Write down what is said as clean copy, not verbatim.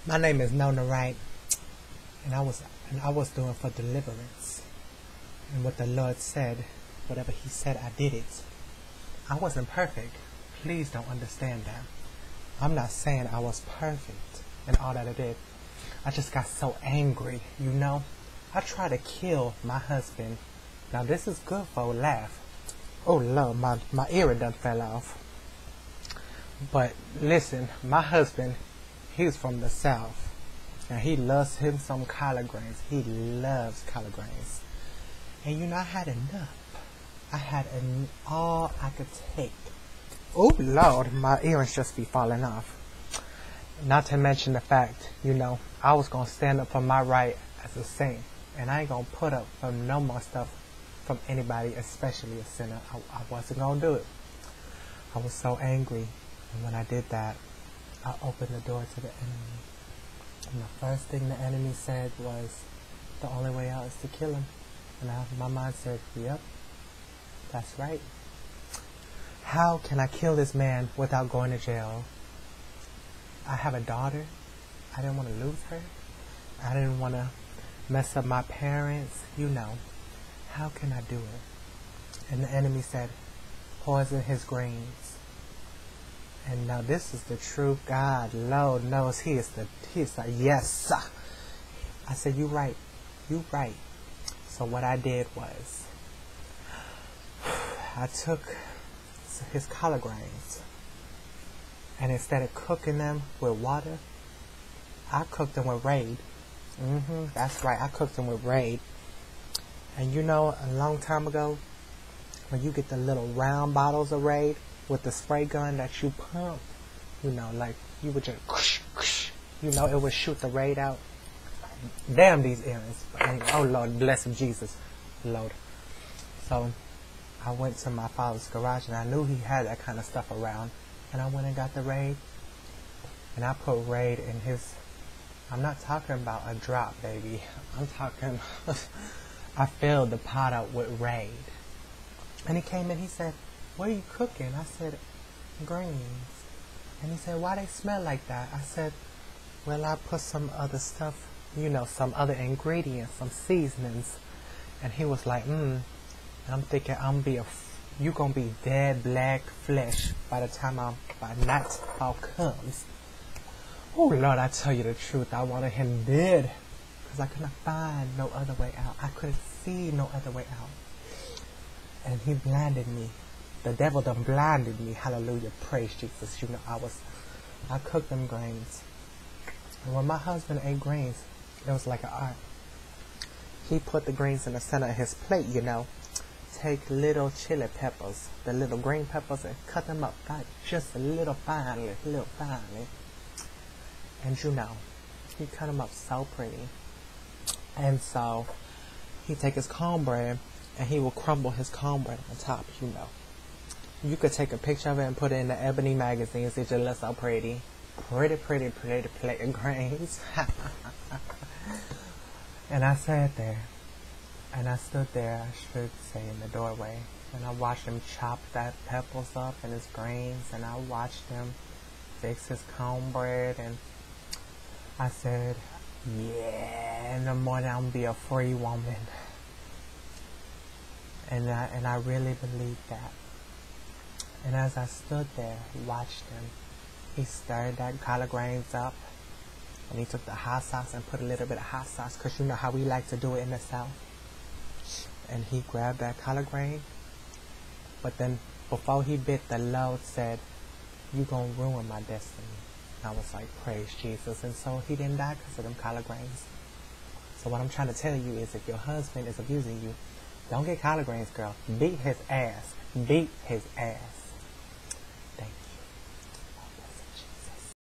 My name is Nona Wright, and I was doing for deliverance. And what the Lord said, whatever He said, I did it. I wasn't perfect. Please don't understand that. I'm not saying I was perfect in all that I did. I just got so angry, you know. I tried to kill my husband. Now this is good for a laugh. Oh Lord, my ear done fell off. But listen, my husband, he's from the South. And he loves him some collard greens. He loves collard greens. And you know, I had enough. I had all I could take. Oh Lord, my earrings just be falling off. Not to mention the fact, you know, I was going to stand up for my right as a saint. And I ain't going to put up for no more stuff from anybody, especially a sinner. I wasn't going to do it. I was so angry. And when I did that, I opened the door to the enemy. And the first thing the enemy said was, the only way out is to kill him. And my mind said, yep, that's right. How can I kill this man without going to jail? I have a daughter. I didn't want to lose her. I didn't want to mess up my parents. You know, how can I do it? And the enemy said, poison his greens. And now this is the truth. God, Lord knows He is like, yes, sir. I said, you right. You right. So what I did was, I took his collard greens, and instead of cooking them with water, I cooked them with Raid. That's right. I cooked them with Raid. And you know, a long time ago, when you get the little round bottles of Raid with the spray gun that you pump, you know, like you would just, you know, it would shoot the Raid out. Damn these earrings. But anyway, oh Lord, bless him, Jesus, Lord. So I went to my father's garage, and I knew he had that kind of stuff around, and I went and got the Raid, and I put Raid in his. I'm not talking about a drop, baby. I'm talking. I filled the pot up with Raid, and he came in. He said, "What are you cooking?" I said, "Greens." And he said, "Why they smell like that?" I said, "Well, I put some other stuff, you know, some other ingredients, some seasonings." And he was like, And I'm thinking, you gonna be dead black flesh by the time by nightfall comes. Oh Lord, I tell you the truth, I wanted him dead, because I couldn't find no other way out. I couldn't see no other way out. And he blinded me. The devil done blinded me. Hallelujah. Praise Jesus. You know, I cooked them greens. And when my husband ate greens, it was like an art. He put the greens in the center of his plate, you know. Take little chili peppers, the little green peppers, and cut them up just a little finely. And you know, he cut them up so pretty. And so, he take his cornbread, and he will crumble his cornbread on top, you know. You could take a picture of it and put it in the Ebony magazines. It just looks so pretty. Pretty plate of grains. And I sat there. And I stood there, I should say, in the doorway. And I watched him chop that peppers up and his greens. And I watched him fix his cornbread. And I said, yeah, in the morning I'm going to be a free woman. And I really believed that. And as I stood there, watched him, he stirred that collard greens up, and he took the hot sauce and put a little bit of hot sauce, because you know how we like to do it in the South. And he grabbed that collard green, but then before he bit, the Lord said, "You gonna ruin my destiny." And I was like, praise Jesus. And so he didn't die because of them collard greens. So what I'm trying to tell you is, if your husband is abusing you, don't get collard greens, girl. Beat his ass. Beat his ass.